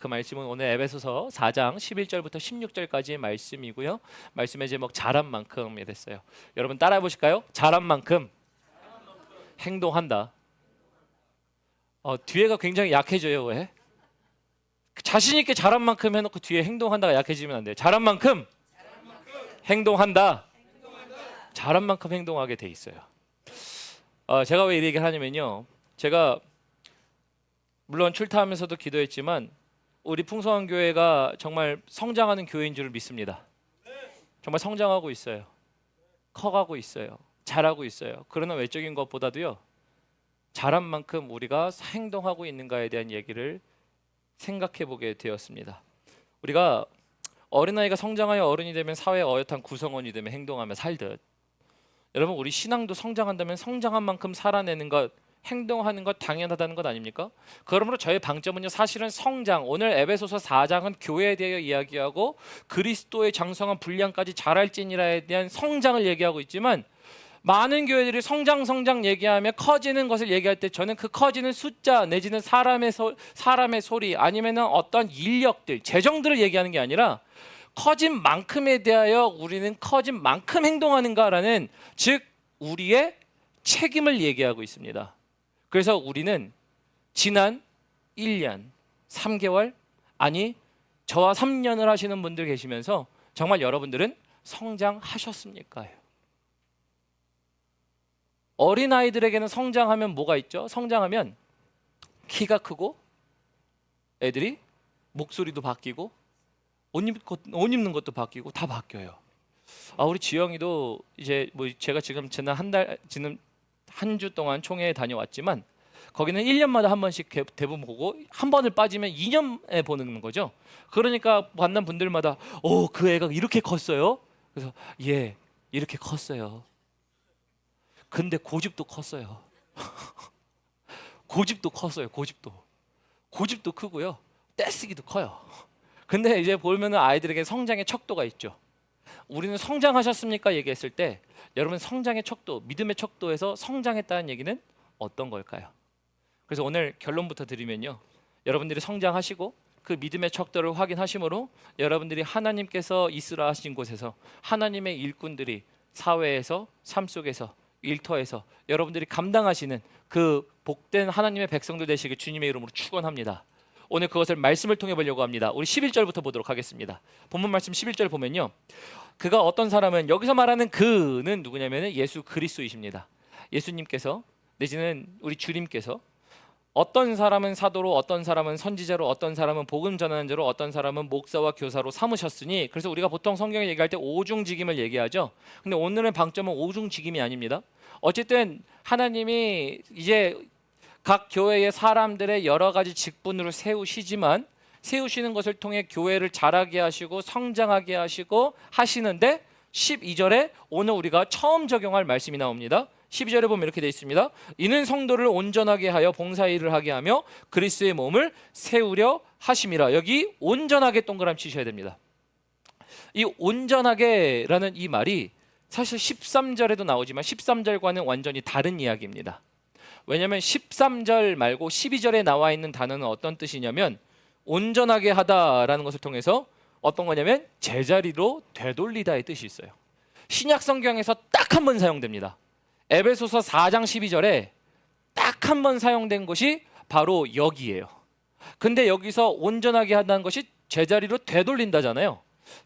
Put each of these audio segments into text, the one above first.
그 말씀은 오늘 에베소서 4장 11절부터 16절까지의 말씀이고요. 말씀의 제목 잘한 만큼이 됐어요. 여러분 따라해 보실까요? 잘한 만큼 행동한다. 뒤에가 굉장히 약해져요. 왜? 자신 있게 잘한 만큼 해놓고 뒤에 행동한다가 약해지면 안 돼요. 잘한 만큼 행동한다. 잘한 만큼 행동하게 돼 있어요. 제가 왜 이 얘기를 하냐면요. 제가 물론 출타하면서도 기도했지만 우리 풍성한 교회가 정말 성장하는 교회인 줄 믿습니다. 정말 성장하고 있어요. 커가고 있어요. 잘하고 있어요. 그러나 외적인 것보다도요. 잘한 만큼 우리가 행동하고 있는가에 대한 얘기를 생각해 보게 되었습니다. 우리가 어린아이가 성장하여 어른이 되면 사회의 어엿한 구성원이 되면 행동하며 살듯, 여러분 우리 신앙도 성장한다면 성장한 만큼 살아내는 것, 행동하는 것 당연하다는 것 아닙니까? 그러므로 저의 방점은요, 사실은 성장, 오늘 에베소서 4장은 교회에 대하여 이야기하고 그리스도의 장성한 분량까지 자랄지니라에 대한 성장을 얘기하고 있지만, 많은 교회들이 성장 얘기하며 커지는 것을 얘기할 때 저는 그 커지는 숫자 내지는 사람의 소리 아니면은 어떤 인력들, 재정들을 얘기하는 게 아니라 커진 만큼에 대하여 우리는 커진 만큼 행동하는가라는, 즉 우리의 책임을 얘기하고 있습니다. 그래서 우리는 지난 1년, 3개월, 아니 저와 3년을 하시는 분들 계시면서 정말 여러분들은 성장하셨습니까? 어린아이들에게는 성장하면 뭐가 있죠? 성장하면 키가 크고 애들이 목소리도 바뀌고 옷 입는 것도 바뀌고 다 바뀌어요. 우리 지영이도 이제 뭐 제가 지금 지난 한 주 동안 총회에 다녀왔지만 거기는 1년마다 한 번씩 대부분 보고 한 번을 빠지면 2년에 보는 거죠. 그러니까 만난 분들마다 그 애가 이렇게 컸어요? 그래서 예, 이렇게 컸어요. 근데 고집도 컸어요. 고집도 컸어요. 고집도 크고요. 떼쓰기도 커요. 근데 이제 보면은 아이들에게 성장의 척도가 있죠. 우리는 성장하셨습니까? 얘기했을 때 여러분 성장의 척도, 믿음의 척도에서 성장했다는 얘기는 어떤 걸까요? 그래서 오늘 결론부터 드리면요, 여러분들이 성장하시고 그 믿음의 척도를 확인하심으로 여러분들이 하나님께서 있으라 하신 곳에서 하나님의 일꾼들이 사회에서, 삶 속에서, 일터에서 여러분들이 감당하시는 그 복된 하나님의 백성들 되시길 주님의 이름으로 축원합니다. 오늘 그것을 말씀을 통해 보려고 합니다. 우리 11절부터 보도록 하겠습니다. 본문 말씀 11절 보면요, 그가 어떤 사람은, 여기서 말하는 그는 누구냐면 예수 그리스도이십니다. 예수님께서 내지는 우리 주님께서 어떤 사람은 사도로, 어떤 사람은 선지자로, 어떤 사람은 복음 전하는 자로, 어떤 사람은 목사와 교사로 삼으셨으니, 그래서 우리가 보통 성경에 얘기할 때 오중직임을 얘기하죠. 근데 오늘의 방점은 오중직임이 아닙니다. 어쨌든 하나님이 이제 각 교회의 사람들의 여러 가지 직분으로 세우시지만, 세우시는 것을 통해 교회를 자라게 하시고 성장하게 하시고 하시는데, 12절에 오늘 우리가 처음 적용할 말씀이 나옵니다. 12절에 보면 이렇게 되어 있습니다. 이는 성도를 온전하게 하여 봉사일을 하게 하며 그리스도의 몸을 세우려 하심이라. 여기 온전하게 동그라미 치셔야 됩니다. 이 온전하게라는 이 말이 사실 13절에도 나오지만 13절과는 완전히 다른 이야기입니다. 왜냐하면 13절 말고 12절에 나와 있는 단어는 어떤 뜻이냐면, 온전하게 하다라는 것을 통해서 어떤 거냐면 제자리로 되돌리다의 뜻이 있어요. 신약 성경에서 딱 한 번 사용됩니다. 에베소서 4장 12절에 딱 한 번 사용된 것이 바로 여기예요. 근데 여기서 온전하게 한다는 것이 제자리로 되돌린다잖아요.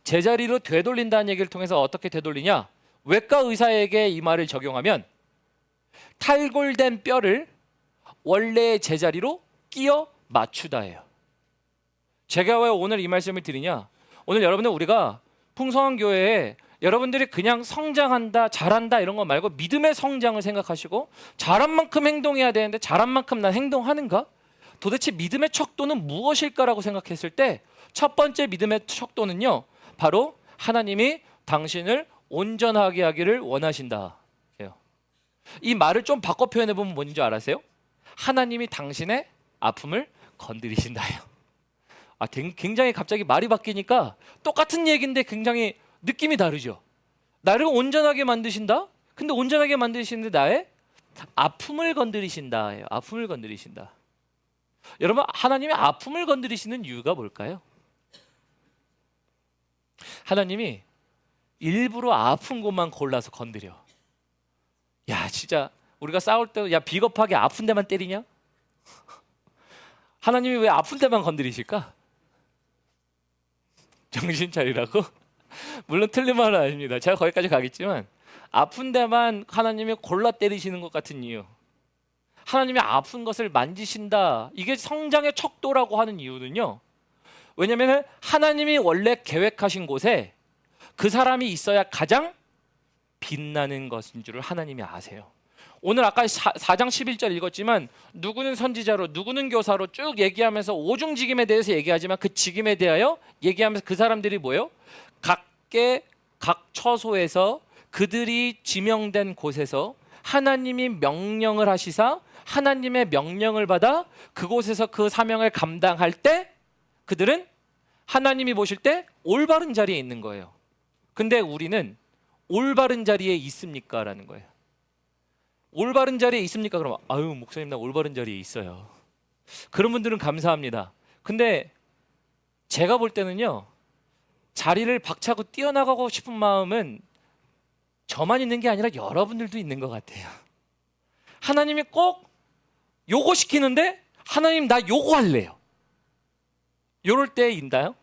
제자리로 되돌린다는 얘기를 통해서 어떻게 되돌리냐? 외과 의사에게 이 말을 적용하면 탈골된 뼈를 원래의 제자리로 끼워 맞추다예요. 제가 왜 오늘 이 말씀을 드리냐? 오늘 여러분들, 우리가 풍성한 교회에 여러분들이 그냥 성장한다, 잘한다 이런 거 말고 믿음의 성장을 생각하시고, 잘한 만큼 행동해야 되는데 잘한 만큼 난 행동하는가? 도대체 믿음의 척도는 무엇일까라고 생각했을 때 첫 번째 믿음의 척도는요, 바로 하나님이 당신을 온전하게 하기를 원하신다. 이 말을 좀 바꿔 표현해 보면 뭔지 알아세요? 하나님이 당신의 아픔을 건드리신다예요. 굉장히 갑자기 말이 바뀌니까 똑같은 얘기인데 굉장히 느낌이 다르죠. 나를 온전하게 만드신다? 근데 온전하게 만드시는데 나의 아픔을 건드리신다. 아픔을 건드리신다. 여러분, 하나님이 아픔을 건드리시는 이유가 뭘까요? 하나님이 일부러 아픈 곳만 골라서 건드려. 야, 진짜 우리가 싸울 때 야, 비겁하게 아픈 데만 때리냐? 하나님이 왜 아픈 데만 건드리실까? 정신 차리라고? 물론 틀린 말은 아닙니다. 제가 거기까지 가겠지만 아픈 데만 하나님이 골라 때리시는 것 같은 이유, 하나님이 아픈 것을 만지신다, 이게 성장의 척도라고 하는 이유는요, 왜냐하면 하나님이 원래 계획하신 곳에 그 사람이 있어야 가장 빛나는 것인 줄을 하나님이 아세요. 오늘 아까 4장 11절 읽었지만 누구는 선지자로 누구는 교사로 쭉 얘기하면서 오중직임에 대해서 얘기하지만 그 직임에 대하여 얘기하면서 그 사람들이 뭐예요? 각계 각 처소에서 그들이 지명된 곳에서 하나님이 명령을 하시사 하나님의 명령을 받아 그곳에서 그 사명을 감당할 때 그들은 하나님이 보실 때 올바른 자리에 있는 거예요. 근데 우리는 올바른 자리에 있습니까? 라는 거예요. 올바른 자리에 있습니까? 그러면 아유, 목사님 나 올바른 자리에 있어요. 그런 분들은 감사합니다. 근데 제가 볼 때는요, 자리를 박차고 뛰어나가고 싶은 마음은 저만 있는 게 아니라 여러분들도 있는 것 같아요. 하나님이 꼭 요거 시키는데 하나님 나 요거 할래요. 요럴 때 있나요?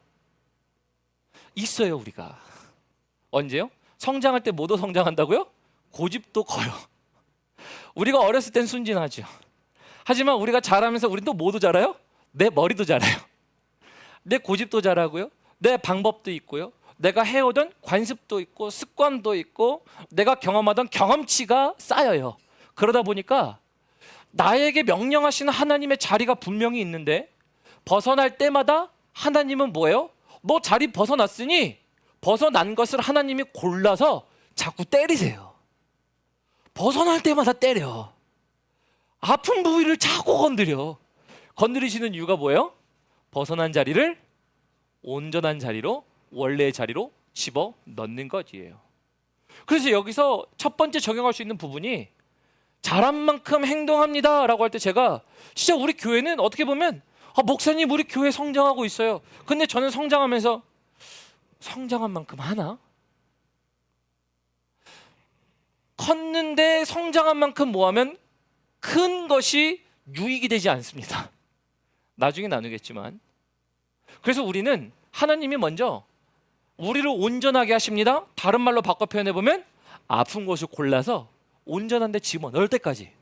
있어요. 우리가 언제요? 성장할 때 뭐도 성장한다고요? 고집도 커요. 우리가 어렸을 땐 순진하죠. 하지만 우리가 자라면서 우리는 또 뭐도 자라요? 내 머리도 자라요. 내 고집도 자라고요. 내 방법도 있고요. 내가 해오던 관습도 있고 습관도 있고 내가 경험하던 경험치가 쌓여요. 그러다 보니까 나에게 명령하시는 하나님의 자리가 분명히 있는데 벗어날 때마다 하나님은 뭐예요? 너 자리 벗어났으니 벗어난 것을 하나님이 골라서 자꾸 때리세요. 벗어날 때마다 때려. 아픈 부위를 자꾸 건드려. 건드리시는 이유가 뭐예요? 벗어난 자리를 온전한 자리로, 원래의 자리로 집어 넣는 것이에요. 그래서 여기서 첫 번째 적용할 수 있는 부분이 잘한 만큼 행동합니다 라고 할 때 제가 진짜 우리 교회는 어떻게 보면 목사님 우리 교회 성장하고 있어요. 근데 저는 성장하면서 성장한 만큼 하나? 컸는데 성장한 만큼 뭐하면 큰 것이 유익이 되지 않습니다. 나중에 나누겠지만. 그래서 우리는 하나님이 먼저 우리를 온전하게 하십니다. 다른 말로 바꿔 표현해보면 아픈 곳을 골라서 온전한 데 집어넣을 때까지.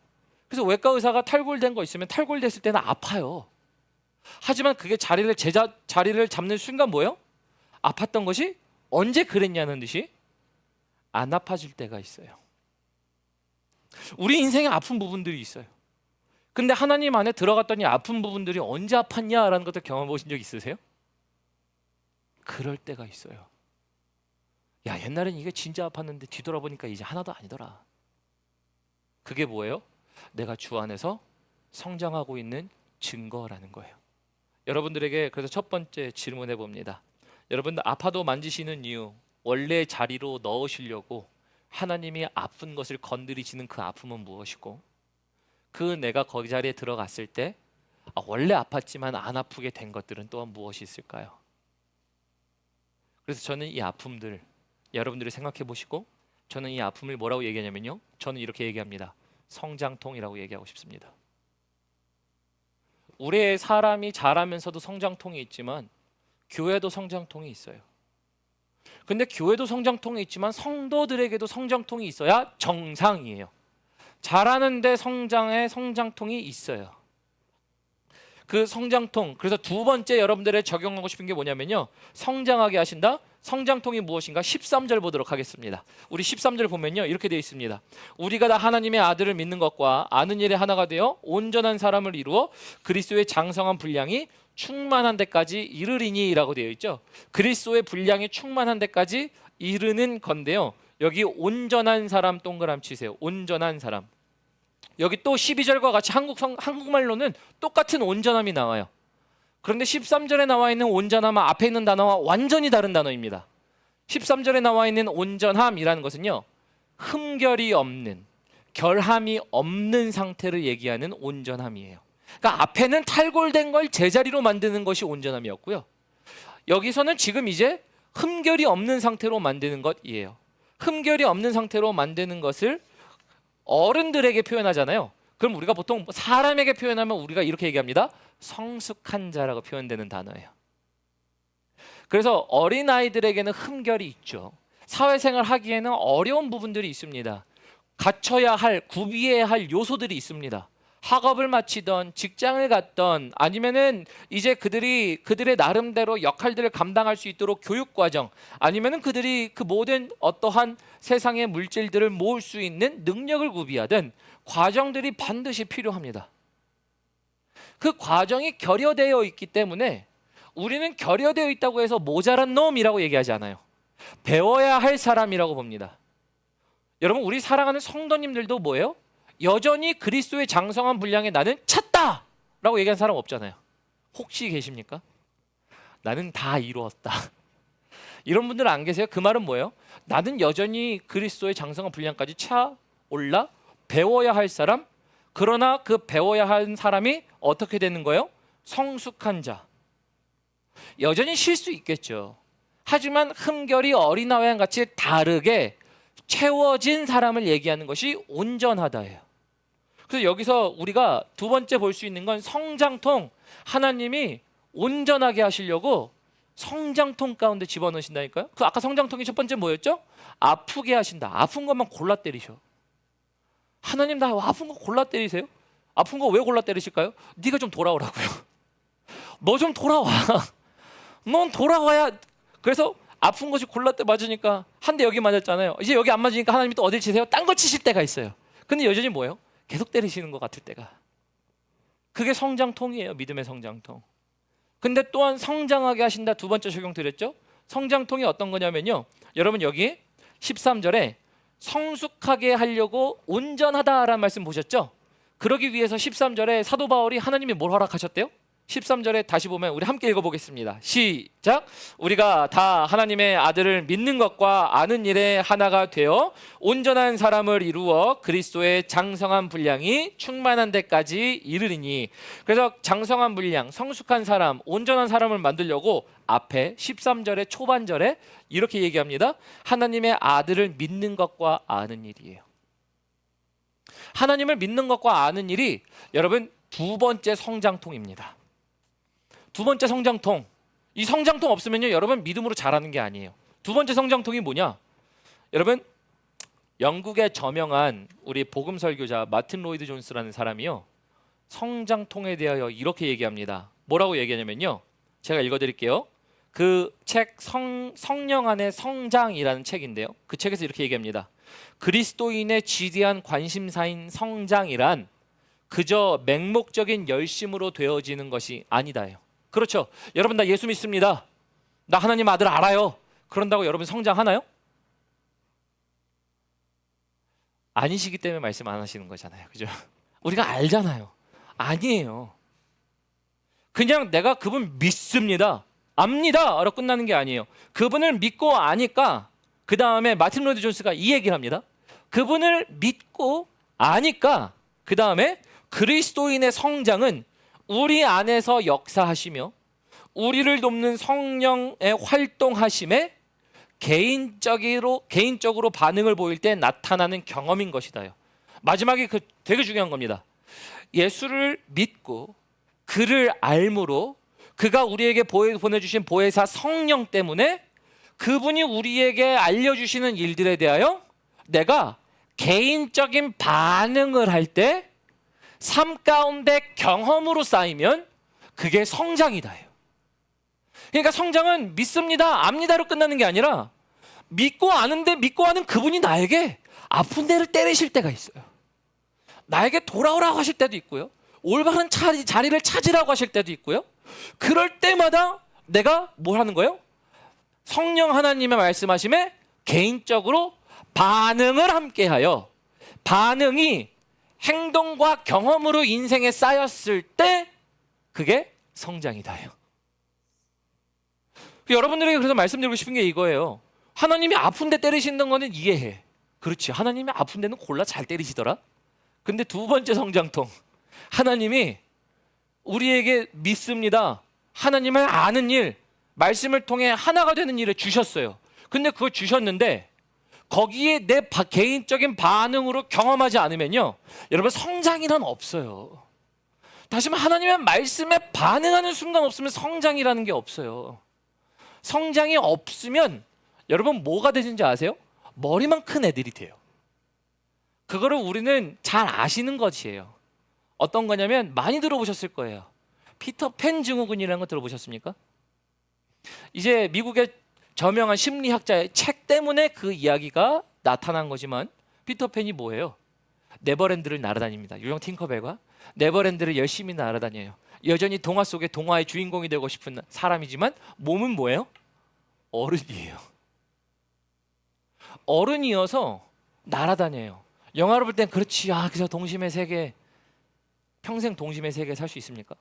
그래서 외과 의사가 탈골된 거 있으면 탈골됐을 때는 아파요. 하지만 그게 자리를 잡는 순간 뭐예요? 아팠던 것이 언제 그랬냐는 듯이 안 아파질 때가 있어요. 우리 인생에 아픈 부분들이 있어요. 근데 하나님 안에 들어갔더니 아픈 부분들이 언제 아팠냐라는 것도 경험해 보신 적 있으세요? 그럴 때가 있어요. 야, 옛날엔 이게 진짜 아팠는데 뒤돌아보니까 이제 하나도 아니더라. 그게 뭐예요? 내가 주 안에서 성장하고 있는 증거라는 거예요. 여러분들에게 그래서 첫 번째 질문해 봅니다. 여러분들 아파도 만지시는 이유, 원래 자리로 넣으시려고 하나님이 아픈 것을 건드리시는 그 아픔은 무엇이고, 그 내가 거기 자리에 들어갔을 때 원래 아팠지만 안 아프게 된 것들은 또한 무엇이 있을까요? 그래서 저는 이 아픔들 여러분들이 생각해 보시고, 저는 이 아픔을 뭐라고 얘기하냐면요, 저는 이렇게 얘기합니다. 성장통이라고 얘기하고 싶습니다. 우리의 사람이 자라면서도 성장통이 있지만 교회도 성장통이 있어요. 근데 교회도 성장통이 있지만 성도들에게도 성장통이 있어야 정상이에요. 자라는데 성장통이 있어요. 그 성장통, 그래서 두 번째 여러분들의 적용하고 싶은 게 뭐냐면요, 성장하게 하신다. 성장통이 무엇인가? 13절 보도록 하겠습니다. 우리 13절 보면요, 이렇게 되어 있습니다. 우리가 다 하나님의 아들을 믿는 것과 아는 일에 하나가 되어 온전한 사람을 이루어 그리스도의 장성한 분량이 충만한 데까지 이르리니 라고 되어 있죠. 그리스도의 분량이 충만한 데까지 이르는 건데요, 여기 온전한 사람 동그라미 치세요. 온전한 사람. 여기 또 12절과 같이 한국말로는 똑같은 온전함이 나와요. 그런데 13절에 나와 있는 온전함은 앞에 있는 단어와 완전히 다른 단어입니다. 13절에 나와 있는 온전함이라는 것은요, 흠결이 없는, 결함이 없는 상태를 얘기하는 온전함이에요. 그러니까 앞에는 탈골된 걸 제자리로 만드는 것이 온전함이었고요. 여기서는 지금 이제 흠결이 없는 상태로 만드는 것이에요. 흠결이 없는 상태로 만드는 것을 어른들에게 표현하잖아요. 그럼 우리가 보통 사람에게 표현하면 우리가 이렇게 얘기합니다. 성숙한 자라고 표현되는 단어예요. 그래서 어린아이들에게는 흠결이 있죠. 사회생활 하기에는 어려운 부분들이 있습니다. 갖춰야 할, 구비해야 할 요소들이 있습니다. 학업을 마치던 직장을 갔던 아니면은 이제 그들의 나름대로 역할들을 감당할 수 있도록 교육 과정 아니면은 그들이 그 모든 어떠한 세상의 물질들을 모을 수 있는 능력을 구비하든 과정들이 반드시 필요합니다. 그 과정이 결여되어 있기 때문에 우리는 결여되어 있다고 해서 모자란 놈이라고 얘기하지 않아요. 배워야 할 사람이라고 봅니다. 여러분, 우리 사랑하는 성도님들도 뭐예요? 여전히 그리스도의 장성한 분량에 나는 찼다! 라고 얘기한 사람 없잖아요. 혹시 계십니까? 나는 다 이루었다. 이런 분들 안 계세요? 그 말은 뭐예요? 나는 여전히 그리스도의 장성한 분량까지 차올라 배워야 할 사람, 그러나 그 배워야 할 사람이 어떻게 되는 거예요? 성숙한 자. 여전히 쉴 수 있겠죠. 하지만 흠결이 어린아이와 같이 다르게 채워진 사람을 얘기하는 것이 온전하다예요. 그래서 여기서 우리가 두 번째 볼 수 있는 건 성장통. 하나님이 온전하게 하시려고 성장통 가운데 집어넣으신다니까요. 그 아까 성장통이 첫 번째 뭐였죠? 아프게 하신다. 아픈 것만 골라 때리셔. 하나님, 나 아픈 거 골라 때리세요? 아픈 거 왜 골라 때리실까요? 네가 좀 돌아오라고요. 너 좀 돌아와. 넌 돌아와야. 그래서 아픈 것이 골라 때 맞으니까 한 대 여기 맞았잖아요. 이제 여기 안 맞으니까 하나님이 또 어딜 치세요? 딴 거 치실 때가 있어요. 근데 여전히 뭐예요? 계속 때리시는 것 같을 때가. 그게 성장통이에요. 믿음의 성장통. 근데 또한 성장하게 하신다. 두 번째 적용 드렸죠? 성장통이 어떤 거냐면요, 여러분 여기 13절에 성숙하게 하려고 온전하다라는 말씀 보셨죠? 그러기 위해서 13절에 사도 바울이 하나님이 뭘 허락하셨대요? 13절에 다시 보면 우리 함께 읽어보겠습니다. 시작. 우리가 다 하나님의 아들을 믿는 것과 아는 일에 하나가 되어 온전한 사람을 이루어 그리스도의 장성한 분량이 충만한 데까지 이르리니. 그래서 장성한 분량, 성숙한 사람, 온전한 사람을 만들려고 앞에 13절의 초반절에 이렇게 얘기합니다. 하나님의 아들을 믿는 것과 아는 일이에요. 하나님을 믿는 것과 아는 일이 여러분 두 번째 성장통입니다. 두 번째 성장통. 이 성장통 없으면요, 여러분 믿음으로 자라는 게 아니에요. 두 번째 성장통이 뭐냐? 여러분, 영국의 저명한 우리 복음 설교자 마틴 로이드 존스라는 사람이요, 성장통에 대하여 이렇게 얘기합니다. 뭐라고 얘기하냐면요, 제가 읽어드릴게요. 그 책 성령 안의 성장이라는 책인데요, 그 책에서 이렇게 얘기합니다. 그리스도인의 지대한 관심사인 성장이란 그저 맹목적인 열심으로 되어지는 것이 아니다요. 그렇죠. 여러분, 나 예수 믿습니다. 나 하나님 아들 알아요. 그런다고 여러분 성장하나요? 아니시기 때문에 말씀 안 하시는 거잖아요. 그죠? 우리가 알잖아요. 아니에요. 그냥 내가 그분 믿습니다, 압니다 라고 끝나는 게 아니에요. 그분을 믿고 아니까 그 다음에 마틴 로이드 존스가 이 얘기를 합니다. 그분을 믿고 아니까 그 다음에 그리스도인의 성장은 우리 안에서 역사하시며 우리를 돕는 성령의 활동하심에 개인적으로 반응을 보일 때 나타나는 경험인 것이다요. 마지막에 그 되게 중요한 겁니다. 예수를 믿고 그를 알므로 그가 우리에게 보내주신 보혜사 성령 때문에 그분이 우리에게 알려주시는 일들에 대하여 내가 개인적인 반응을 할 때 삶 가운데 경험으로 쌓이면 그게 성장이다요. 그러니까 성장은 믿습니다, 압니다로 끝나는 게 아니라 믿고 아는데 믿고 아는 그분이 나에게 아픈 데를 때리실 때가 있어요. 나에게 돌아오라고 하실 때도 있고요, 올바른 자리를 찾으라고 하실 때도 있고요. 그럴 때마다 내가 뭘 하는 거예요? 성령 하나님의 말씀하심에 개인적으로 반응을 함께하여 반응이 행동과 경험으로 인생에 쌓였을 때 그게 성장이다요. 여러분들에게 그래서 말씀드리고 싶은 게 이거예요. 하나님이 아픈 데 때리시는 거는 이해해. 그렇지, 하나님이 아픈 데는 골라 잘 때리시더라. 근데 두 번째 성장통, 하나님이 우리에게 믿습니다. 하나님을 아는 일, 말씀을 통해 하나가 되는 일을 주셨어요. 근데 그걸 주셨는데 거기에 내 개인적인 반응으로 경험하지 않으면요, 여러분 성장이란 없어요. 다시 말해 하나님의 말씀에 반응하는 순간 없으면 성장이라는 게 없어요. 성장이 없으면 여러분 뭐가 되는지 아세요? 머리만 큰 애들이 돼요. 그거를 우리는 잘 아시는 것이에요. 어떤 거냐면 많이 들어보셨을 거예요. 피터팬 증후군이라는 거 들어보셨습니까? 이제 미국의 저명한 심리학자의 책 때문에 그 이야기가 나타난 거지만 피터팬이 뭐예요? 네버랜드를 날아다닙니다. 유령 팅커벨과 네버랜드를 열심히 날아다녀요. 여전히 동화 속의 동화의 주인공이 되고 싶은 사람이지만 몸은 뭐예요? 어른이에요. 어른이어서 날아다녀요. 영화로 볼 땐 그렇지, 그래서 동심의 세계, 평생 동심의 세계에 살 수 있습니까?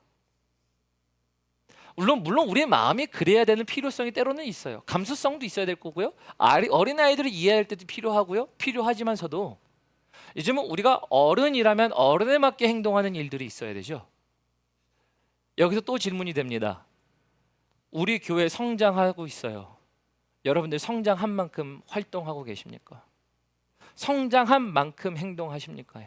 물론 우리의 마음이 그래야 되는 필요성이 때로는 있어요. 감수성도 있어야 될 거고요. 어린아이들을 이해할 때도 필요하고요. 필요하지만서도 요즘은 우리가 어른이라면 어른에 맞게 행동하는 일들이 있어야 되죠. 여기서 또 질문이 됩니다. 우리 교회 성장하고 있어요. 여러분들 성장한 만큼 활동하고 계십니까? 성장한 만큼 행동하십니까?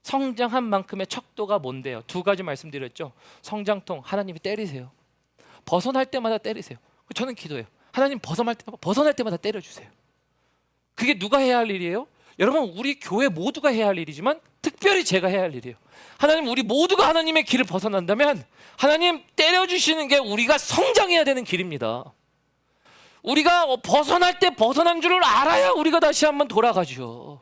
성장한 만큼의 척도가 뭔데요? 두 가지 말씀드렸죠. 성장통 하나님이 때리세요. 벗어날 때마다 때리세요. 저는 기도해요. 하나님 벗어날 때마다 때려주세요. 그게 누가 해야 할 일이에요? 여러분, 우리 교회 모두가 해야 할 일이지만 특별히 제가 해야 할 일이에요. 하나님, 우리 모두가 하나님의 길을 벗어난다면 하나님 때려주시는 게 우리가 성장해야 되는 길입니다. 우리가 벗어날 때 벗어난 줄을 알아야 우리가 다시 한번 돌아가죠.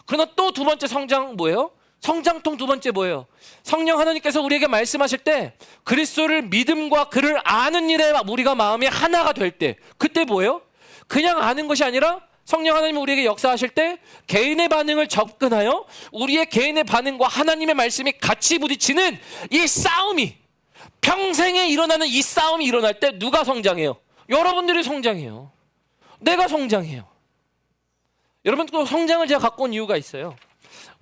그러나 또 두 번째 성장 뭐예요? 성장통 두 번째 뭐예요? 성령 하나님께서 우리에게 말씀하실 때 그리스도를 믿음과 그를 아는 일에 우리가 마음이 하나가 될 때, 그때 뭐예요? 그냥 아는 것이 아니라 성령 하나님이 우리에게 역사하실 때 개인의 반응을 접근하여 우리의 개인의 반응과 하나님의 말씀이 같이 부딪히는 이 싸움이, 평생에 일어나는 이 싸움이 일어날 때 누가 성장해요? 여러분들이 성장해요. 내가 성장해요. 여러분, 또 성장을 제가 갖고 온 이유가 있어요.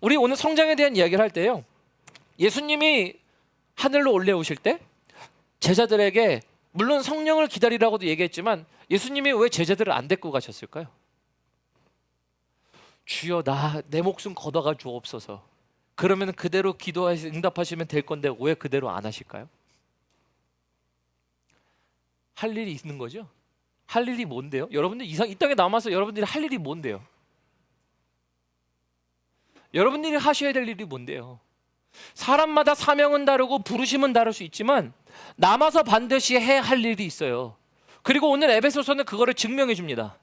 우리 오늘 성장에 대한 이야기를 할 때요, 예수님이 하늘로 올라오실 때 제자들에게 물론 성령을 기다리라고도 얘기했지만 예수님이 왜 제자들을 안 데리고 가셨을까요? 주여 내 목숨 걷어가 주옵소서. 그러면 그대로 기도하시 응답하시면 될 건데 왜 그대로 안 하실까요? 할 일이 있는 거죠. 할 일이 뭔데요? 여러분들 이 땅에 남아서 여러분들이 할 일이 뭔데요? 여러분들이 하셔야 될 일이 뭔데요? 사람마다 사명은 다르고 부르심은 다를 수 있지만 남아서 반드시 해야 할 일이 있어요. 그리고 오늘 에베소서는 그거를 증명해 줍니다.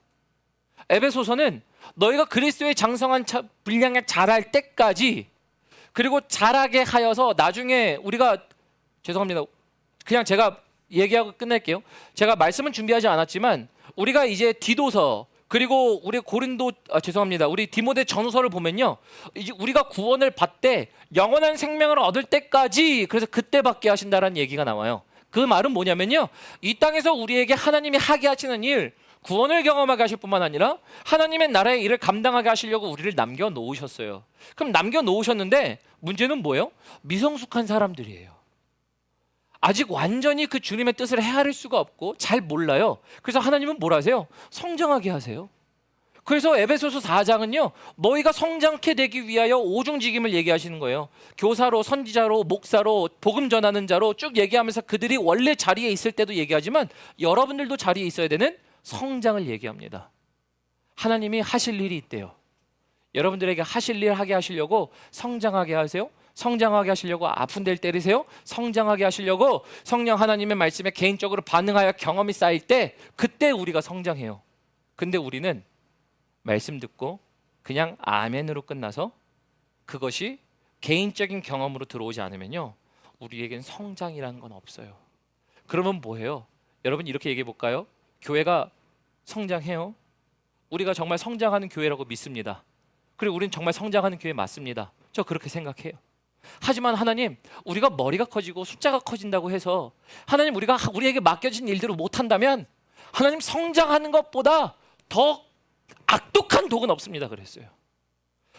에베소서는 너희가 그리스도의 장성한 분량에 자랄 때까지, 그리고 자라게 하여서 나중에 우리가, 죄송합니다, 그냥 제가 얘기하고 끝낼게요. 제가 말씀은 준비하지 않았지만 우리가 이제 디도서, 그리고 우리 죄송합니다, 우리 디모데 전후서를 보면요, 이제 우리가 구원을 받되 영원한 생명을 얻을 때까지, 그래서 그때 받게 하신다라는 얘기가 나와요. 그 말은 뭐냐면요, 이 땅에서 우리에게 하나님이 하게 하시는 일, 구원을 경험하게 하실 뿐만 아니라 하나님의 나라의 일을 감당하게 하시려고 우리를 남겨놓으셨어요. 그럼 남겨놓으셨는데 문제는 뭐예요? 미성숙한 사람들이에요. 아직 완전히 그 주님의 뜻을 헤아릴 수가 없고 잘 몰라요. 그래서 하나님은 뭘 하세요? 성장하게 하세요. 그래서 에베소서 4장은요, 너희가 성장케 되기 위하여 오중직임을 얘기하시는 거예요. 교사로, 선지자로, 목사로, 복음 전하는 자로 쭉 얘기하면서 그들이 원래 자리에 있을 때도 얘기하지만 여러분들도 자리에 있어야 되는 성장을 얘기합니다. 하나님이 하실 일이 있대요. 여러분들에게 하실 일 하게 하시려고 성장하게 하세요. 성장하게 하시려고 아픈 데를 때리세요. 성장하게 하시려고 성령 하나님의 말씀에 개인적으로 반응하여 경험이 쌓일 때, 그때 우리가 성장해요. 근데 우리는 말씀 듣고 그냥 아멘으로 끝나서 그것이 개인적인 경험으로 들어오지 않으면요, 우리에겐 성장이라는 건 없어요. 그러면 뭐예요? 여러분, 이렇게 얘기해 볼까요? 교회가 성장해요. 우리가 정말 성장하는 교회라고 믿습니다. 그리고 우리는 정말 성장하는 교회 맞습니다. 저 그렇게 생각해요. 하지만 하나님, 우리가 머리가 커지고 숫자가 커진다고 해서 하나님, 우리에게 맡겨진 일들을 못한다면 하나님, 성장하는 것보다 더 악독한 독은 없습니다 그랬어요.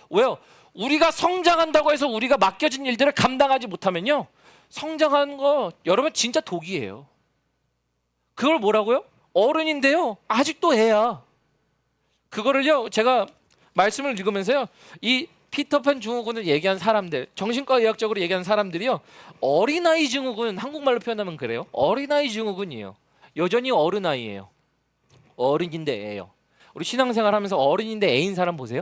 왜요? 우리가 성장한다고 해서 우리가 맡겨진 일들을 감당하지 못하면요, 성장하는 거 여러분 진짜 독이에요. 그걸 뭐라고요? 어른인데요 아직도 애야. 그거를요 제가 말씀을 읽으면서요, 이 피터팬 증후군을 얘기한 사람들, 정신과 의학적으로 얘기하는 사람들이요, 어린아이 증후군, 한국말로 표현하면 그래요. 어린아이 증후군이에요. 여전히 어른아이예요. 어른인데 애예요. 우리 신앙생활 하면서 어른인데 애인 사람 보세요.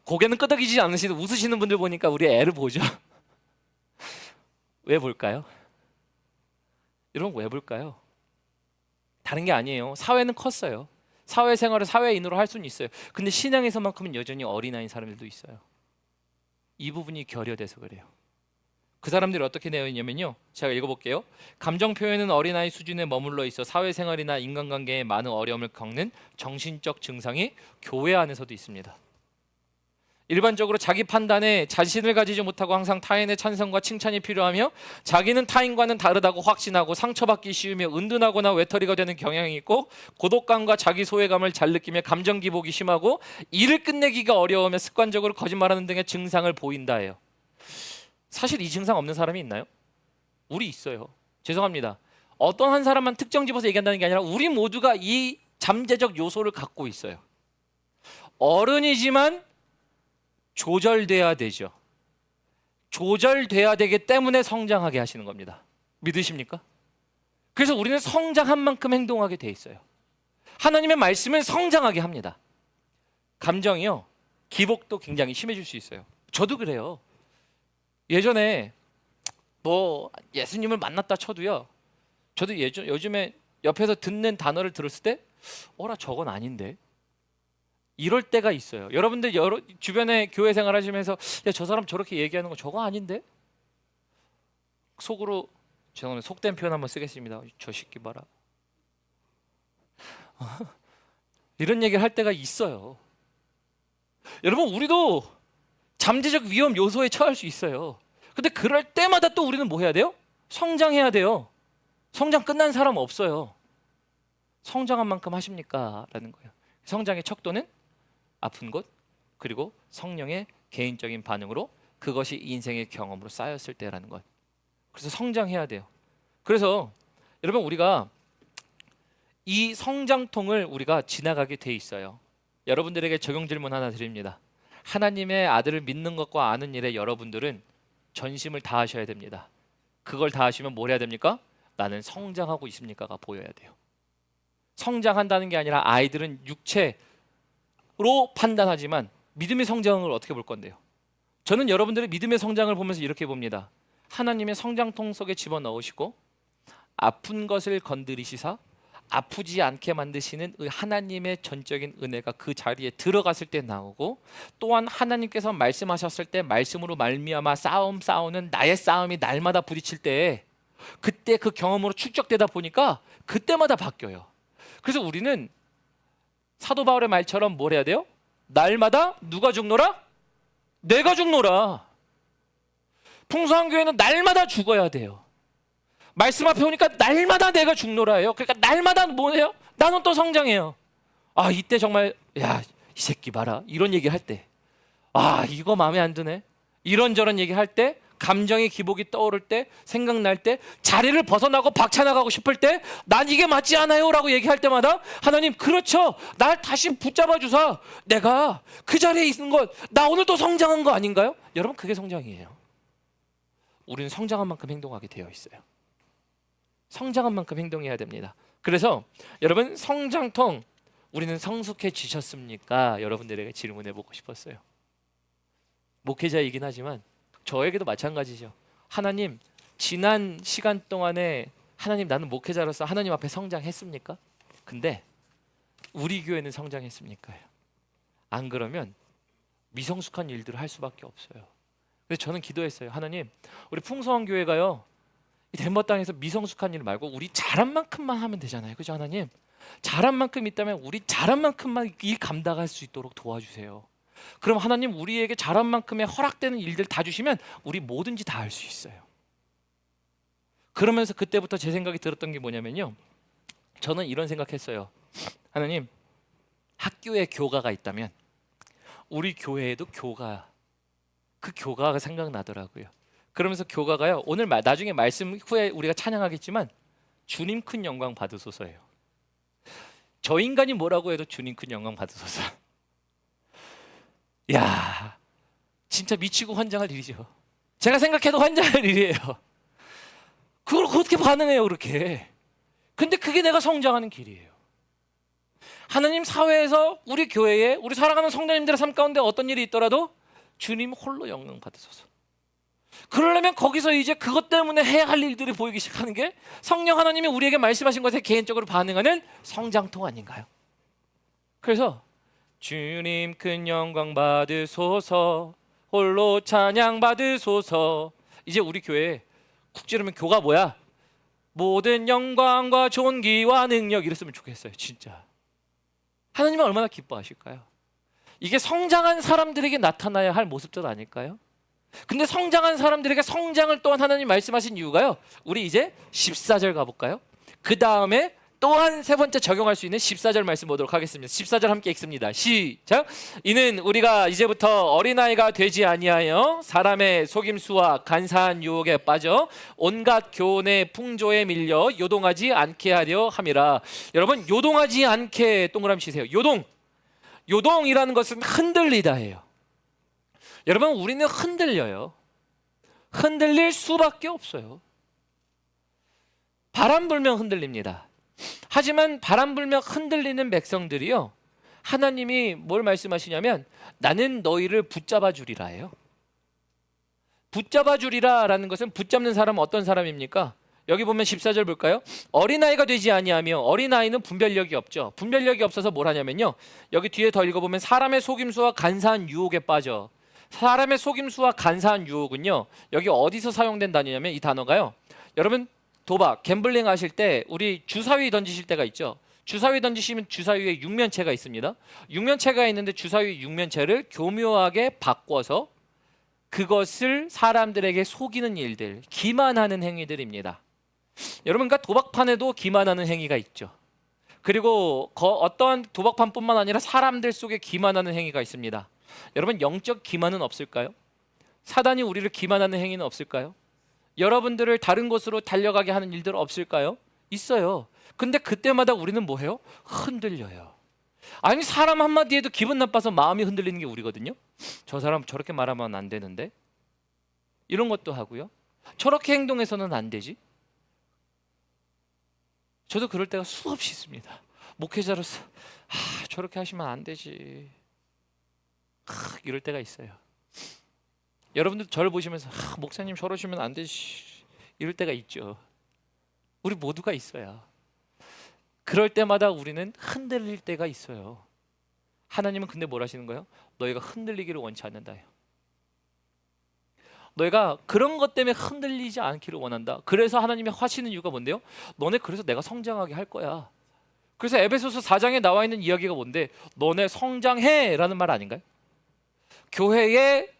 고개는 끄덕이지 않으시고 웃으시는 분들 보니까 우리 애를 보죠. 왜 볼까요? 여러분 왜 볼까요? 다른 게 아니에요. 사회는 컸어요. 사회생활을 사회인으로 할 수는 있어요. 근데 신앙에서만큼은 여전히 어린아이인 사람들도 있어요. 이 부분이 결여돼서 그래요. 그 사람들이 어떻게 되어 있냐면요, 제가 읽어볼게요. 감정 표현은 어린아이 수준에 머물러 있어 사회생활이나 인간관계에 많은 어려움을 겪는 정신적 증상이 교회 안에서도 있습니다. 일반적으로 자기 판단에 자신을 가지지 못하고 항상 타인의 찬성과 칭찬이 필요하며 자기는 타인과는 다르다고 확신하고 상처받기 쉬우며 은둔하거나 외톨이가 되는 경향이 있고 고독감과 자기 소외감을 잘 느끼며 감정 기복이 심하고 일을 끝내기가 어려우며 습관적으로 거짓말하는 등의 증상을 보인다예요. 사실 이 증상 없는 사람이 있나요? 우리 있어요. 죄송합니다. 어떤 한 사람만 특정 집어서 얘기한다는 게 아니라 우리 모두가 이 잠재적 요소를 갖고 있어요. 어른이지만 조절돼야 되죠. 조절돼야 되기 때문에 성장하게 하시는 겁니다. 믿으십니까? 그래서 우리는 성장한 만큼 행동하게 돼 있어요. 하나님의 말씀은 성장하게 합니다. 감정이요, 기복도 굉장히 심해질 수 있어요. 저도 그래요. 예전에 뭐 예수님을 만났다 쳐도요, 저도 요즘에 옆에서 듣는 단어를 들었을 때 어라 저건 아닌데, 이럴 때가 있어요. 여러분들 주변에 교회 생활 하시면서 야, 저 사람 저렇게 얘기하는 거 저거 아닌데? 속으로, 죄송합니다, 속된 표현 한번 쓰겠습니다. 저 새끼 봐라. 이런 얘기를 할 때가 있어요. 여러분 우리도 잠재적 위험 요소에 처할 수 있어요. 근데 그럴 때마다 또 우리는 뭐 해야 돼요? 성장해야 돼요. 성장 끝난 사람 없어요. 성장한 만큼 하십니까? 라는 거예요. 성장의 척도는 아픈 곳, 그리고 성령의 개인적인 반응으로 그것이 인생의 경험으로 쌓였을 때라는 것. 그래서 성장해야 돼요. 그래서 여러분 우리가 이 성장통을 우리가 지나가게 돼 있어요. 여러분들에게 적용 질문 하나 드립니다. 하나님의 아들을 믿는 것과 아는 일에 여러분들은 전심을 다하셔야 됩니다. 그걸 다하시면 뭘 해야 됩니까? 나는 성장하고 있습니까가 보여야 돼요. 성장한다는 게 아니라 아이들은 육체로 판단하지만 믿음의 성장을 어떻게 볼 건데요? 저는 여러분들의 믿음의 성장을 보면서 이렇게 봅니다. 하나님의 성장통 속에 집어넣으시고 아픈 것을 건드리시사 아프지 않게 만드시는 하나님의 전적인 은혜가 그 자리에 들어갔을 때 나오고, 또한 하나님께서 말씀하셨을 때 말씀으로 말미암아 싸우는 나의 싸움이 날마다 부딪힐 때 그때 그 경험으로 축적되다 보니까 그때마다 바뀌어요. 그래서 우리는 사도 바울의 말처럼 뭘 해야 돼요? 날마다 누가 죽노라? 내가 죽노라. 풍성한 교회는 날마다 죽어야 돼요. 말씀 앞에 오니까 날마다 내가 죽노라예요. 그러니까 날마다 뭐예요? 나는 또 성장해요. 아, 이때 정말 야, 이 새끼 봐라, 이런 얘기 할 때, 아, 이거 마음에 안 드네, 이런저런 얘기 할 때, 감정의 기복이 떠오를 때, 생각날 때, 자리를 벗어나고 박차나가고 싶을 때, 난 이게 맞지 않아요 라고 얘기할 때마다 하나님, 그렇죠, 날 다시 붙잡아 주사 내가 그 자리에 있는 것, 나 오늘 또 성장한 거 아닌가요? 여러분 그게 성장이에요. 우리는 성장한 만큼 행동하게 되어 있어요. 성장한 만큼 행동해야 됩니다. 그래서 여러분 성장통, 우리는 성숙해지셨습니까? 여러분들에게 질문해 보고 싶었어요. 목회자이긴 하지만 저에게도 마찬가지죠. 하나님, 지난 시간 동안에 하나님, 나는 목회자로서 하나님 앞에 성장했습니까? 근데 우리 교회는 성장했습니까? 안 그러면 미성숙한 일들을 할 수밖에 없어요. 그래서 저는 기도했어요. 하나님, 우리 풍성한 교회가요, 이 덴버 땅에서 미성숙한 일 말고 우리 잘한 만큼만 하면 되잖아요. 그죠 하나님? 잘한 만큼 있다면 우리 잘한 만큼만 일 감당할 수 있도록 도와주세요. 그럼 하나님, 우리에게 잘한 만큼의 허락되는 일들 다 주시면 우리 뭐든지 다 할 수 있어요. 그러면서 그때부터 제 생각이 들었던 게 뭐냐면요, 저는 이런 생각했어요. 하나님, 학교에 교가가 있다면 우리 교회에도 그 교가가 생각나더라고요. 그러면서 교가가요, 오늘 나중에 말씀 후에 우리가 찬양하겠지만 주님 큰 영광 받으소서예요. 저 인간이 뭐라고 해도 주님 큰 영광 받으소서. 야, 진짜 미치고 환장할 일이죠. 제가 생각해도 환장할 일이에요. 그걸 어떻게 반응해요 그렇게. 근데 그게 내가 성장하는 길이에요. 하나님 사회에서 우리 교회에 우리 사랑하는 성도님들의 삶 가운데 어떤 일이 있더라도 주님 홀로 영광 받으소서. 그러려면 거기서 이제 그것 때문에 해야 할 일들이 보이기 시작하는 게 성령 하나님이 우리에게 말씀하신 것에 개인적으로 반응하는 성장통 아닌가요? 그래서 주님 큰 영광 받으소서, 홀로 찬양 받으소서. 이제 우리 교회 국지르면 교가 뭐야? 모든 영광과 존귀와 능력 이랬으면 좋겠어요. 진짜 하나님은 얼마나 기뻐하실까요? 이게 성장한 사람들에게 나타나야 할 모습들 아닐까요? 근데 성장한 사람들에게 성장을 또한 하나님 말씀하신 이유가요, 우리 이제 14절 가볼까요? 그 다음에 또한 세 번째 적용할 수 있는 14절 말씀 보도록 하겠습니다. 14절 함께 읽습니다. 시작. 이는 우리가 이제부터 어린아이가 되지 아니하여 사람의 속임수와 간사한 유혹에 빠져 온갖 교훈의 풍조에 밀려 요동하지 않게 하려 함이라. 여러분, 요동하지 않게 동그라미 치세요. 요동이라는 것은 흔들리다예요. 여러분, 우리는 흔들려요. 흔들릴 수밖에 없어요. 바람 불면 흔들립니다. 하지만 바람 불면 흔들리는 백성들이요, 하나님이 뭘 말씀하시냐면 나는 너희를 붙잡아 주리라예요. 붙잡아 주리라라는 것은 붙잡는 사람은 어떤 사람입니까? 여기 보면 14절 볼까요? 어린아이가 되지 아니하며, 어린아이는 분별력이 없죠. 분별력이 없어서 뭘 하냐면요, 여기 뒤에 더 읽어보면 사람의 속임수와 간사한 유혹에 빠져. 사람의 속임수와 간사한 유혹은요, 여기 어디서 사용된 단어냐면 이 단어가요, 여러분 도박, 갬블링 하실 때 우리 주사위 던지실 때가 있죠. 주사위 던지시면 주사위에 육면체가 있습니다. 육면체가 있는데 주사위 육면체를 교묘하게 바꿔서 그것을 사람들에게 속이는 일들, 기만하는 행위들입니다. 여러분, 그러니까 도박판에도 기만하는 행위가 있죠. 그리고 어떠한 도박판뿐만 아니라 사람들 속에 기만하는 행위가 있습니다. 여러분, 영적 기만은 없을까요? 사단이 우리를 기만하는 행위는 없을까요? 여러분들을 다른 곳으로 달려가게 하는 일들 없을까요? 있어요. 근데 그때마다 우리는 뭐해요? 흔들려요. 아니, 사람 한마디에도 기분 나빠서 마음이 흔들리는 게 우리거든요. 저 사람 저렇게 말하면 안 되는데, 이런 것도 하고요. 저렇게 행동해서는 안 되지. 저도 그럴 때가 수없이 있습니다. 목회자로서 저렇게 하시면 안 되지, 이럴 때가 있어요. 여러분들 저를 보시면서 목사님 저러시면 안 되지, 이럴 때가 있죠. 우리 모두가 있어요. 그럴 때마다 우리는 흔들릴 때가 있어요. 하나님은 근데 뭘 하시는 거예요? 너희가 흔들리기를 원치 않는다요. 너희가 그런 것 때문에 흔들리지 않기를 원한다. 그래서 하나님이 하시는 이유가 뭔데요? 너네 그래서 내가 성장하게 할 거야. 그래서 에베소서 4장에 나와 있는 이야기가 뭔데? 너네 성장해 라는 말 아닌가요? 교회에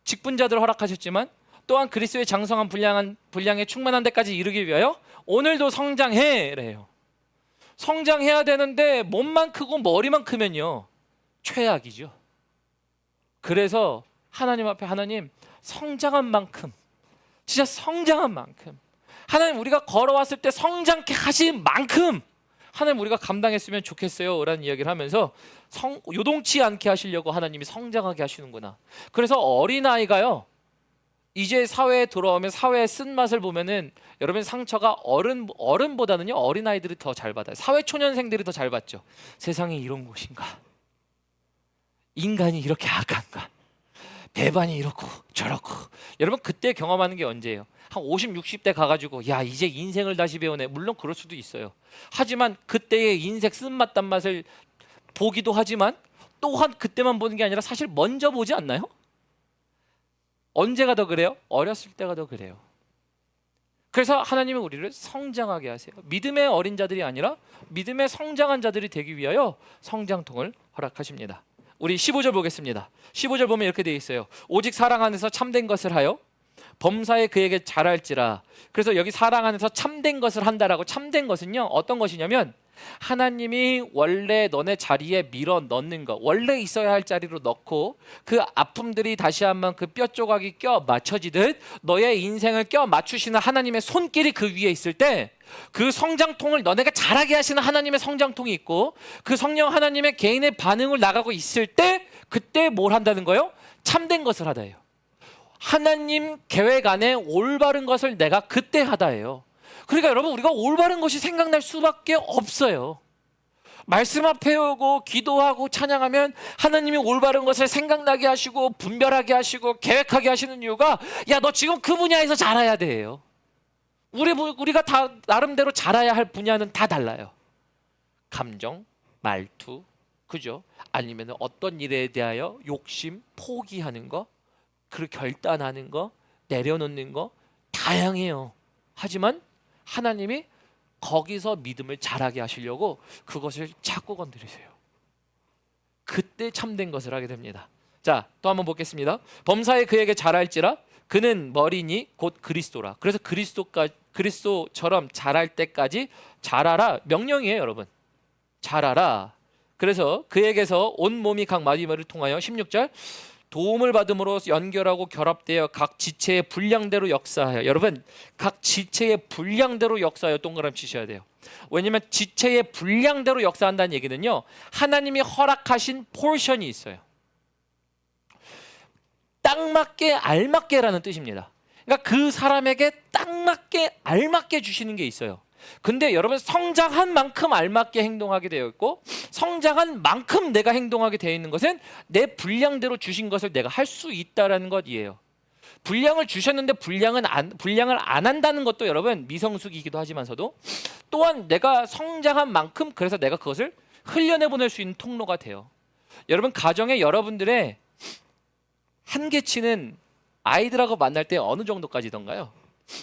직분자들을 허락하셨지만 또한 그리스도의 장성한 분량에 충만한 데까지 이르기 위하여 오늘도 성장해 래요. 성장해야 되는데 몸만 크고 머리만 크면요, 최악이죠. 그래서 하나님 앞에, 하나님 성장한 만큼, 진짜 성장한 만큼, 하나님 우리가 걸어왔을 때 성장케 하신 만큼 하나님 우리가 감당했으면 좋겠어요 라는 이야기를 하면서 요동치 않게 하시려고 하나님이 성장하게 하시는구나. 그래서 어린아이가요, 이제 사회에 들어오면 사회의 쓴맛을 보면은 여러분, 상처가 어른보다는요 어린아이들이 더 잘 받아요. 사회초년생들이 더 잘 받죠. 세상이 이런 곳인가, 인간이 이렇게 악한가, 배반이 이렇고 저렇고. 여러분, 그때 경험하는 게 언제예요? 한 50, 60대 가가지고 야 이제 인생을 다시 배우네. 물론 그럴 수도 있어요. 하지만 그때의 인생 쓴맛 단맛을 보기도 하지만 또한 그때만 보는 게 아니라 사실 먼저 보지 않나요? 언제가 더 그래요? 어렸을 때가 더 그래요. 그래서 하나님은 우리를 성장하게 하세요. 믿음의 어린 자들이 아니라 믿음의 성장한 자들이 되기 위하여 성장통을 허락하십니다. 우리 15절 보겠습니다. 15절 보면 이렇게 되어 있어요. 오직 사랑 안에서 참된 것을 하여 범사에 그에게 잘할지라. 그래서 여기 사랑 안에서 참된 것을 한다라고, 참된 것은요 어떤 것이냐면 하나님이 원래 너네 자리에 밀어 넣는 거, 원래 있어야 할 자리로 넣고 그 아픔들이 다시 한번 그 뼈 조각이 껴 맞춰지듯 너의 인생을 껴 맞추시는 하나님의 손길이 그 위에 있을 때, 그 성장통을 너네가 자라게 하시는 하나님의 성장통이 있고 그 성령 하나님의 개인의 반응을 나가고 있을 때, 그때 뭘 한다는 거예요? 참된 것을 하다예요. 하나님 계획 안에 올바른 것을 내가 그때 하다예요. 그러니까 여러분, 우리가 올바른 것이 생각날 수밖에 없어요. 말씀 앞에 오고 기도하고 찬양하면 하나님이 올바른 것을 생각나게 하시고 분별하게 하시고 계획하게 하시는 이유가, 야, 너 지금 그 분야에서 자라야 돼요. 우리가 다 나름대로 자라야 할 분야는 다 달라요. 감정, 말투, 그죠? 아니면 어떤 일에 대하여 욕심, 포기하는 거, 그 결단하는 거, 내려놓는 거, 다양해요. 하지만 하나님이 거기서 믿음을 자라게 하시려고 그것을 자꾸 건드리세요. 그때 참된 것을 하게 됩니다. 자, 또 한번 보겠습니다. 범사에 그에게 자랄지라 그는 머리니 곧 그리스도라. 그래서 그리스도처럼 자랄 때까지 자라라 명령이에요, 여러분. 자라라. 그래서 그에게서 온 몸이 각 마디마디를 통하여 16절 도움을 받음으로 연결하고 결합되어 각 지체의 분량대로 역사하여. 여러분, 각 지체의 분량대로 역사하여 동그라미 치셔야 돼요. 왜냐하면 지체의 분량대로 역사한다는 얘기는요, 하나님이 허락하신 포션이 있어요. 딱 맞게 알맞게라는 뜻입니다. 그러니까 그 사람에게 딱 맞게 알맞게 주시는 게 있어요. 근데 여러분, 성장한 만큼 알맞게 행동하게 되어 있고 성장한 만큼 내가 행동하게 되어 있는 것은 내 분량대로 주신 것을 내가 할 수 있다라는 것이에요. 분량을 주셨는데 분량을 안 한다는 것도 여러분 미성숙이기도 하지만서도 또한 내가 성장한 만큼, 그래서 내가 그것을 흘려내보낼 수 있는 통로가 돼요. 여러분, 가정에 여러분들의 한계치는 아이들하고 만날 때 어느 정도까지던가요?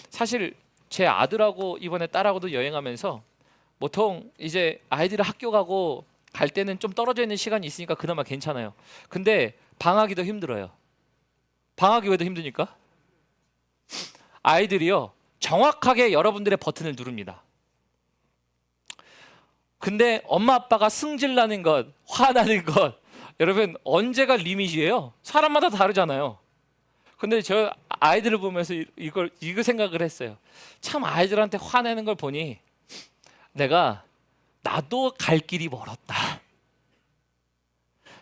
사실 제 아들하고 이번에 딸하고도 여행하면서 보통 이제 아이들이 학교 가고 갈 때는 좀 떨어져 있는 시간이 있으니까 그나마 괜찮아요. 근데 방학이 더 힘들어요. 방학이 왜 더 힘드니까? 아이들이요, 정확하게 여러분들의 버튼을 누릅니다. 근데 엄마 아빠가 승질나는 것, 화나는 것, 여러분 언제가 리밋이에요? 사람마다 다르잖아요. 근데 저 아이들을 보면서 이거 생각을 했어요. 참, 아이들한테 화내는 걸 보니 나도 갈 길이 멀었다.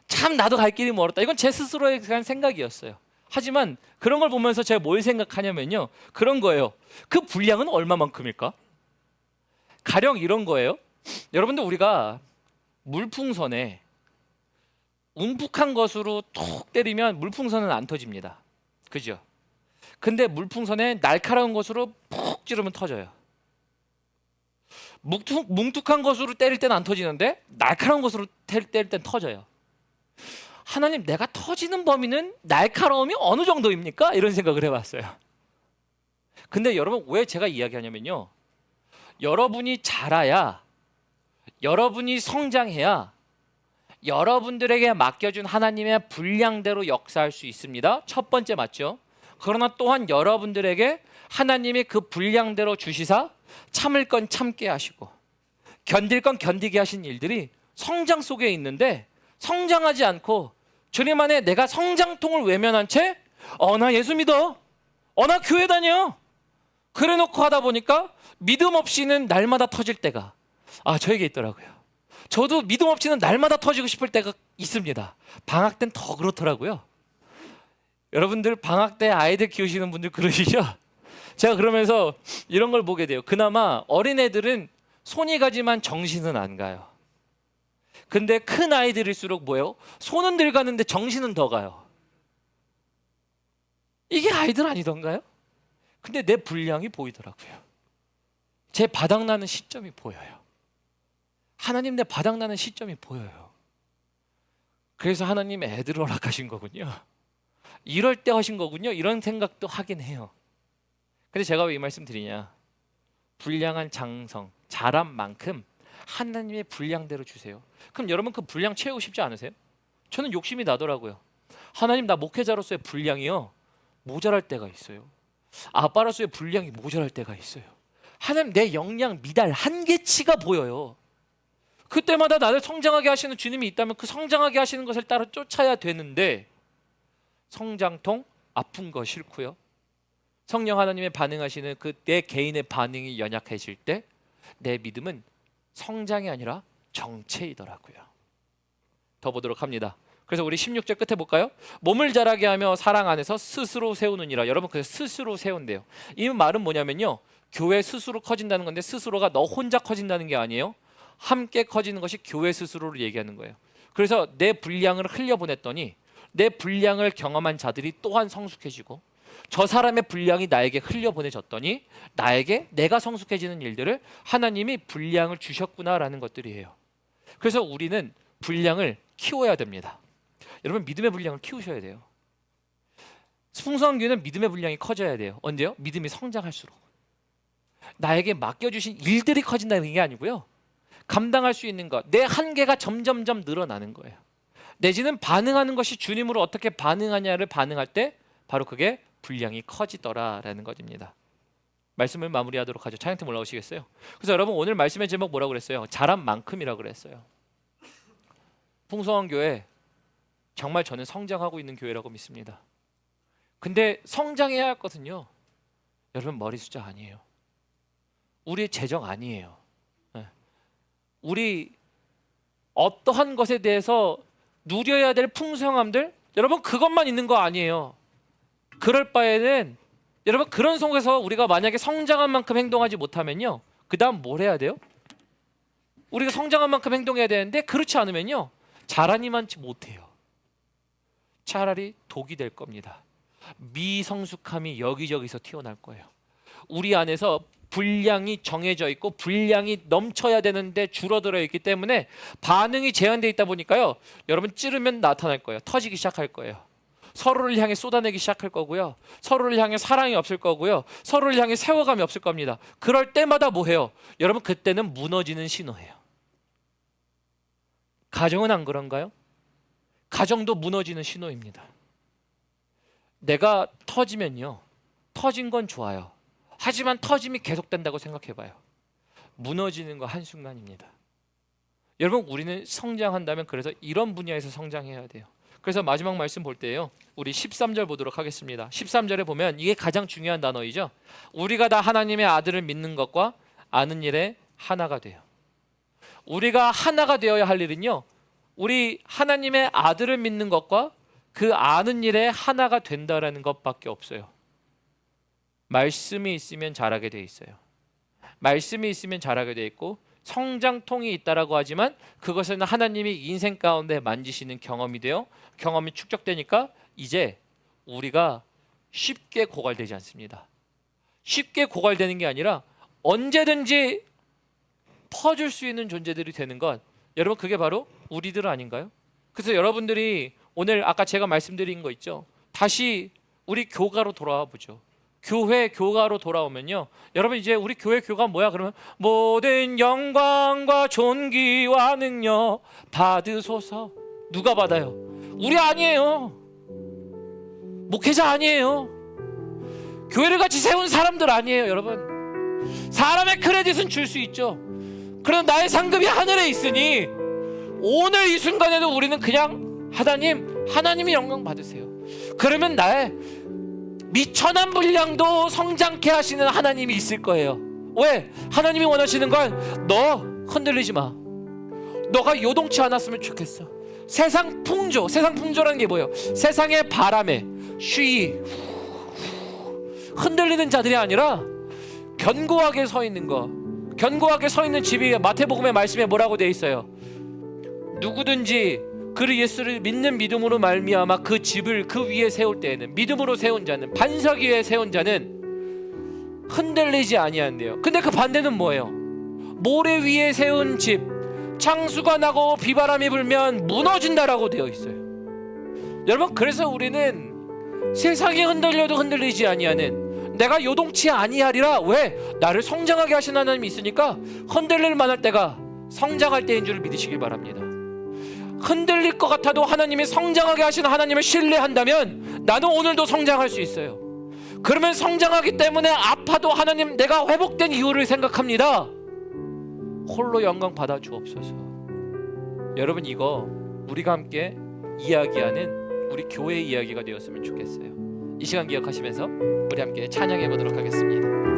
참, 나도 갈 길이 멀었다. 이건 제 스스로에 대한 생각이었어요. 하지만 그런 걸 보면서 제가 뭘 생각하냐면요, 그런 거예요. 그 분량은 얼마만큼일까? 가령 이런 거예요. 여러분들, 우리가 물풍선에 움푹한 것으로 톡 때리면 물풍선은 안 터집니다. 그죠? 근데 물풍선에 날카로운 것으로 푹 찌르면 터져요. 뭉툭한 것으로 때릴 때는 안 터지는데 날카로운 것으로 때릴 땐 터져요. 하나님, 내가 터지는 범위는 날카로움이 어느 정도입니까? 이런 생각을 해봤어요. 근데 여러분, 왜 제가 이야기하냐면요, 여러분이 자라야, 여러분이 성장해야 여러분들에게 맡겨준 하나님의 분량대로 역사할 수 있습니다. 첫 번째, 맞죠? 그러나 또한 여러분들에게 하나님이 그 분량대로 주시사 참을 건 참게 하시고 견딜 건 견디게 하신 일들이 성장 속에 있는데, 성장하지 않고 주님 안에 내가 성장통을 외면한 채 나 예수 믿어, 나 교회 다녀, 그래 놓고 하다 보니까 믿음 없이는 날마다 터질 때가 저에게 있더라고요. 저도 믿음 없이는 날마다 터지고 싶을 때가 있습니다. 방학 땐 더 그렇더라고요. 여러분들 방학 때 아이들 키우시는 분들 그러시죠? 제가 그러면서 이런 걸 보게 돼요. 그나마 어린애들은 손이 가지만 정신은 안 가요. 근데 큰 아이들일수록 뭐예요? 손은 늘 가는데 정신은 더 가요. 이게 아이들 아니던가요? 근데 내 분량이 보이더라고요. 제 바닥나는 시점이 보여요. 하나님, 내 바닥나는 시점이 보여요. 그래서 하나님 애들을 허락하신 거군요. 이럴 때 하신 거군요. 이런 생각도 하긴 해요. 근데 제가 왜 이 말씀 드리냐, 분량한 장성, 자란 만큼 하나님의 분량대로 주세요. 그럼 여러분, 그 분량 채우고 싶지 않으세요? 저는 욕심이 나더라고요. 하나님, 나 목회자로서의 분량이요, 모자랄 때가 있어요. 아빠로서의 분량이 모자랄 때가 있어요. 하나님, 내 역량 미달 한계치가 보여요. 그때마다 나를 성장하게 하시는 주님이 있다면 그 성장하게 하시는 것을 따라 쫓아야 되는데, 성장통 아픈 거 싫고요. 성령 하나님의 반응하시는 그 내 개인의 반응이 연약해질 때 내 믿음은 성장이 아니라 정체이더라고요. 더 보도록 합니다. 그래서 우리 16절 끝에 볼까요? 몸을 자라게 하며 사랑 안에서 스스로 세우느니라. 여러분, 그 스스로 세운대요. 이 말은 뭐냐면요, 교회 스스로 커진다는 건데, 스스로가 너 혼자 커진다는 게 아니에요. 함께 커지는 것이 교회 스스로를 얘기하는 거예요. 그래서 내 분량을 흘려보냈더니 내 분량을 경험한 자들이 또한 성숙해지고, 저 사람의 분량이 나에게 흘려보내졌더니 나에게 내가 성숙해지는 일들을 하나님이 분량을 주셨구나라는 것들이에요. 그래서 우리는 분량을 키워야 됩니다. 여러분, 믿음의 분량을 키우셔야 돼요. 풍성한 교회는 믿음의 분량이 커져야 돼요. 언제요? 믿음이 성장할수록. 나에게 맡겨주신 일들이 커진다는 게 아니고요, 감당할 수 있는 것, 내 한계가 점점점 늘어나는 거예요. 내지는 반응하는 것이 주님으로 어떻게 반응하냐를 반응할 때 바로 그게 분량이 커지더라라는 것입니다. 말씀을 마무리하도록 하죠. 찬양팀 올라오시겠어요? 그래서 여러분, 오늘 말씀의 제목 뭐라고 그랬어요? 자란 만큼이라고 그랬어요. 풍성한 교회, 정말 저는 성장하고 있는 교회라고 믿습니다. 근데 성장해야 하거든요. 여러분, 머리 숫자 아니에요. 우리의 재정 아니에요. 우리 어떠한 것에 대해서 누려야 될 풍성함들, 여러분, 그것만 있는 거 아니에요. 그럴 바에는 여러분, 그런 속에서 우리가 만약에 성장한 만큼 행동하지 못하면요, 그 다음 뭘 해야 돼요? 우리가 성장한 만큼 행동해야 되는데, 그렇지 않으면요, 자라니만치 못해요. 차라리 독이 될 겁니다. 미성숙함이 여기저기서 튀어나올 거예요. 우리 안에서 분량이 정해져 있고 분량이 넘쳐야 되는데 줄어들어 있기 때문에 반응이 제한되어 있다 보니까요, 여러분, 찌르면 나타날 거예요. 터지기 시작할 거예요. 서로를 향해 쏟아내기 시작할 거고요, 서로를 향해 사랑이 없을 거고요, 서로를 향해 세워감이 없을 겁니다. 그럴 때마다 뭐 해요? 여러분, 그때는 무너지는 신호예요. 가정은 안 그런가요? 가정도 무너지는 신호입니다. 내가 터지면요, 터진 건 좋아요. 하지만 터짐이 계속된다고 생각해봐요. 무너지는 거 한순간입니다. 여러분, 우리는 성장한다면 그래서 이런 분야에서 성장해야 돼요. 그래서 마지막 말씀 볼 때요, 우리 13절 보도록 하겠습니다. 13절에 보면 이게 가장 중요한 단어이죠. 우리가 다 하나님의 아들을 믿는 것과 아는 일에 하나가 돼요. 우리가 하나가 되어야 할 일은요, 우리 하나님의 아들을 믿는 것과 그 아는 일에 하나가 된다라는 것밖에 없어요. 말씀이 있으면 자라게 돼 있어요. 말씀이 있으면 자라게 돼 있고, 성장통이 있다라고 하지만 그것은 하나님이 인생 가운데 만지시는 경험이 되어 경험이 축적되니까 이제 우리가 쉽게 고갈되지 않습니다. 쉽게 고갈되는 게 아니라 언제든지 퍼줄 수 있는 존재들이 되는 것, 여러분, 그게 바로 우리들 아닌가요? 그래서 여러분들이 오늘 아까 제가 말씀드린 거 있죠, 다시 우리 교가로 돌아와 보죠. 교회 교가로 돌아오면요, 여러분, 이제 우리 교회 교가 뭐야? 그러면 모든 영광과 존귀와 능력 받으소서. 누가 받아요? 우리 아니에요. 목회자 아니에요. 교회를 같이 세운 사람들 아니에요. 여러분, 사람의 크레딧은 줄 수 있죠. 그럼 나의 상급이 하늘에 있으니 오늘 이 순간에도 우리는 그냥 하나님이 영광 받으세요. 그러면 나의 미천한 분량도 성장케 하시는 하나님이 있을 거예요. 왜? 하나님이 원하시는 건 너 흔들리지 마. 너가 요동치 않았으면 좋겠어. 세상 풍조라는 게 뭐예요? 세상의 바람에 쉬이 흔들리는 자들이 아니라 견고하게 서 있는 거. 견고하게 서 있는 집이 마태복음의 말씀에 뭐라고 되어 있어요? 누구든지 그를 예수를 믿는 믿음으로 말미암아 그 집을 그 위에 세울 때에는, 믿음으로 세운 자는, 반석 위에 세운 자는 흔들리지 아니한대요. 근데 그 반대는 뭐예요? 모래 위에 세운 집, 창수가 나고 비바람이 불면 무너진다라고 되어 있어요. 여러분, 그래서 우리는 세상이 흔들려도 흔들리지 아니하는, 내가 요동치 아니하리라. 왜? 나를 성장하게 하신 하나님이 있으니까 흔들릴 만할 때가 성장할 때인 줄 믿으시길 바랍니다. 흔들릴 것 같아도 하나님이 성장하게 하시는 하나님을 신뢰한다면 나는 오늘도 성장할 수 있어요. 그러면 성장하기 때문에 아파도 하나님, 내가 회복된 이유를 생각합니다. 홀로 영광 받아 주옵소서. 여러분 이거 우리가 함께 이야기하는 우리 교회의 이야기가 되었으면 좋겠어요. 이 시간 기억하시면서 우리 함께 찬양해 보도록 하겠습니다.